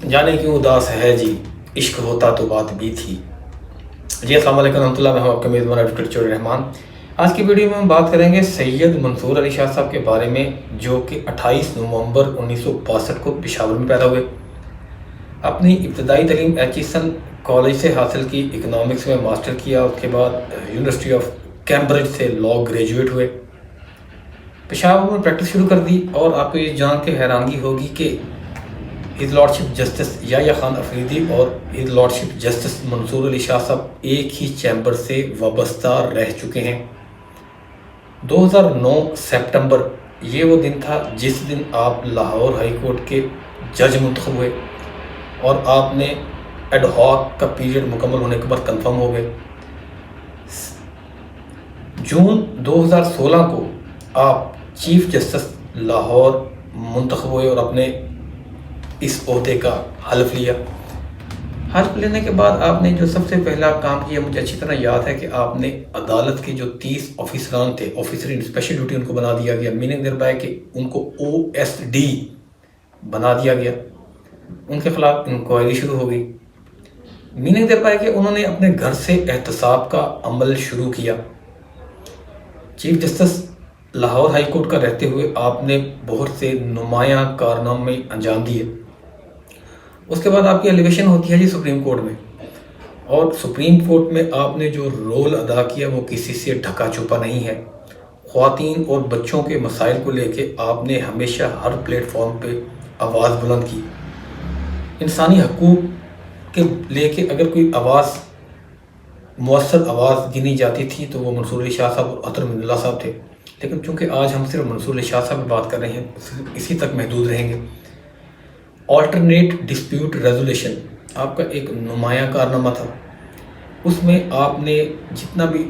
जाने क्यों उदास है जी, इश्क होता तो बात भी थी। जी अस्सलाम वालेकुम रहमतुल्लाह, मैं हूं आपका मेज़बान एडवोकेट चौधरी रहमान। आज की वीडियो में हम बात करेंगे सैयद मंसूर अली शाह साहब के बारे में, जो कि 28 नवंबर 1962 को पेशावर में पैदा हुए। अपनी इब्तदाई तालीम एचिसन कॉलेज से हासिल की, इकनॉमिक्स में मास्टर किया। उसके बाद यूनिवर्सिटी ऑफ कैम्ब्रिज से लॉ ग्रेजुएट हुए। पेशावर में प्रैक्टिस शुरू कर दी और आपको ये जान के हैरानगी होगी कि his lordship justice Yahya Khan Afridi और his lordship justice Mansoor Ali Shah साहब एक ही चैम्बर से वाबस्ता रह चुके हैं। 2009 सितंबर ये वो दिन था जिस दिन आप लाहौर हाई कोर्ट के जज मुंतखब हुए और आपने एड हॉक का पीरियड मुकम्मल होने के बाद कंफर्म हो गए। जून 2016 को आप चीफ जस्टिस लाहौर मुंतखब हुए और अपने इस ओहदे का हल्फ लिया। हल्फ लेने के बाद आपने जो सबसे पहला काम किया, मुझे अच्छी तरह याद है कि आपने अदालत के जो 30 ऑफिसरान थे, ऑफिसर इन स्पेशल ड्यूटी, उनको बना दिया गया। मीनिंग देयर बाय कि उनको OSD बना दिया गया। उनके खिलाफ इंक्वायरी शुरू हो गई। मीनिंग देयर बाय कि उन्होंने अपने घर से एहतसाब का अमल शुरू किया। Chief justice Lahore high court का रहते हुए आपने बहुत से नुमायां कारनामे अंजाम दिए। उसके बाद आपकी एलिवेशन होती है जी सुप्रीम कोर्ट में, और सुप्रीम कोर्ट में आपने जो रोल अदा किया वो किसी से ढका छुपा नहीं है। ख्वातीन और बच्चों के मसाइल को लेके आपने हमेशा हर प्लेटफॉर्म पे आवाज़ बुलंद की। इंसानी हकूक़ के लेके अगर कोई आवाज़, मुअस्सर आवाज़ गिनी जाती थी तो वो मंसूर अली शाह साहब और अतर मिन्नल्लाह साहब थे। लेकिन चूँकि आज हम सिर्फ मंसूर अली शाह साहब की बात कर रहे हैं, सिर्फ इसी तक महदूद रहेंगे। ऑल्टरनेट डिस्प्यूट रेजोल्यूशन आपका एक नुमायां कारनामा था। उसमें आपने जितना भी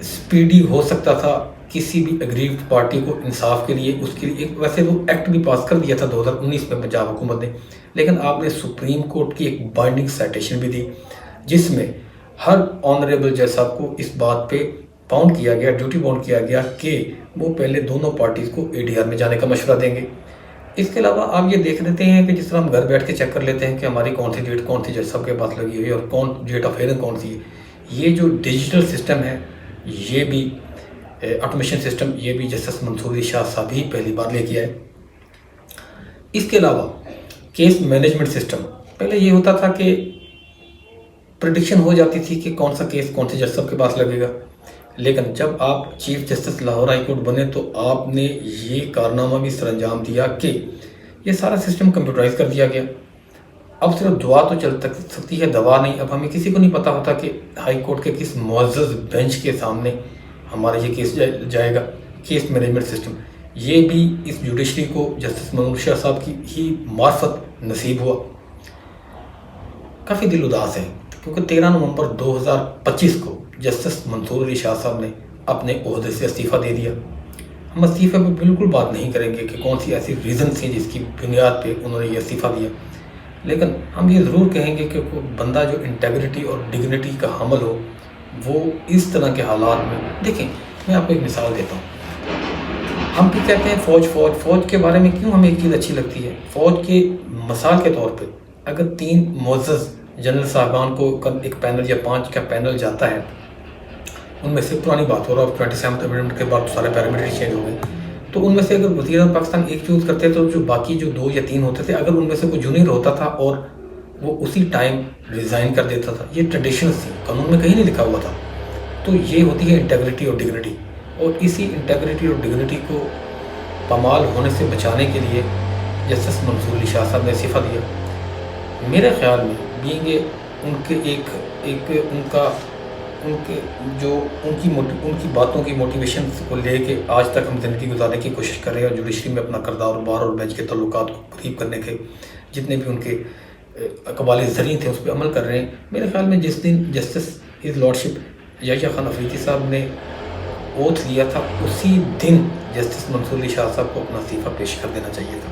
स्पीडी हो सकता था किसी भी अग्रीव्ड पार्टी को इंसाफ के लिए, उसके लिए एक वैसे वो एक्ट भी पास कर दिया था 2019 में पंजाब हुकूमत ने। लेकिन आपने सुप्रीम कोर्ट की एक बाइंडिंग साइटेशन भी दी, जिसमें हर ऑनरेबल जज साहब को इस बात पे बाउंड किया गया, ड्यूटी बाउंड किया गया कि वो पहले दोनों पार्टीज़ को ADR में जाने का मशवरा देंगे। इसके अलावा आप ये देख लेते हैं कि जिस तरह हम घर बैठ के चेक कर लेते हैं कि हमारी कौन सी डेट कौन सी जज साहब के पास लगी हुई है और कौन डेट ऑफ हियरिंग कौन सी है। ये जो डिजिटल सिस्टम है, ये भी ऑटोमेशन सिस्टम, ये भी जस्टिस मंसूर अली शाह साहब ही पहली बार लेके आए। इसके अलावा केस मैनेजमेंट सिस्टम, पहले ये होता था कि प्रिडिक्शन हो जाती थी कि कौन सा केस कौन से जज साहब के पास लगेगा। लेकिन जब आप chief justice Lahore high court बने तो आपने ये कारनामा भी सरअंजाम दिया कि ये सारा सिस्टम कंप्यूटराइज कर दिया गया। अब सिर्फ दुआ तो चल सकती है, दवा नहीं। अब हमें किसी को नहीं पता होता कि हाई कोर्ट के किस मुअज़्ज़ज़ बेंच के सामने हमारा ये केस जाएगा। केस मैनेजमेंट सिस्टम, ये भी इस जुडिशरी को जस्टिस मंसूर शाह साहब की ही मार्फत नसीब हुआ। काफ़ी दिल उदास है क्योंकि 13 नवंबर 2025 को जस्टिस मंसूर अली शाह साहब ने अपने ओहदे से इस्तीफ़ा दे दिया। हम इस्तीफ़े पर बिल्कुल बात नहीं करेंगे कि कौन सी ऐसी रीज़न थी जिसकी बुनियाद पे उन्होंने ये इस्तीफ़ा दिया। लेकिन हम ये ज़रूर कहेंगे कि कोई बंदा जो इंटेग्रिटी और डिग्निटी का हामिल हो, वो इस तरह के हालात में, देखें मैं आपको एक मिसाल देता हूँ। हम भी कहते हैं फ़ौज के बारे में क्यों हमें एक चीज़ अच्छी लगती है। फ़ौज के मिसाल के तौर पर अगर 3 मुअज़्ज़ज़ जनरल साहबान को एक पैनल या 5 का पैनल जाता है, उनमें से पुरानी बात हो रहा है, 27th अमेंडमेंट के बाद सारे पैरामीटर चेंज हो गए, तो उनमें से अगर वज़ीर पाकिस्तान एक चूज़ करते तो जो बाकी जो 2 या 3 होते थे, अगर उनमें से कोई जूनियर होता था और वो उसी टाइम रिज़ाइन कर देता था। ये ट्रेडिशंस थी, कानून में कहीं नहीं लिखा हुआ था। तो ये होती है इंटेग्रिटी और डिग्निटी, और इसी इंटेग्रिटी और डिग्निटी को पामाल होने से बचाने के लिए जस्टिस मंसूर अली शाह साहब ने इस्तीफ़ा दिया। मेरे ख्याल में उनके उनकी बातों की मोटिवेशन को लेके आज तक हम ज़िंदगी गुजारने की कोशिश कर रहे हैं और जुडिशरी में अपना किरदार बार और बेंच के तल्लुकात को करीब करने के जितने भी उनके अक़वाल ज़रीन थे उस पर अमल कर रहे हैं। मेरे ख्याल में जिस दिन justice his lordship Yahya Khan Afridi साहब ने ओथ लिया था, उसी दिन जस्टिस मंसूर अली शाह साहब को अपना इस्तीफ़ा पेश कर देना चाहिए था।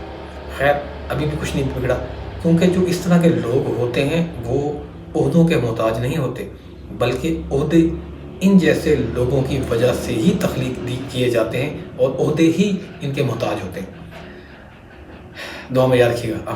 खैर, अभी भी कुछ नहीं बिगड़ा, क्योंकि जो इस तरह के लोग होते हैं वो ओहदों के मोहताज नहीं होते, बल्कि ओहदे इन जैसे लोगों की वजह से ही तख्लीक किए जाते हैं और ओहदे ही इनके मोहताज होते हैं। दुआ में याद रखिएगा।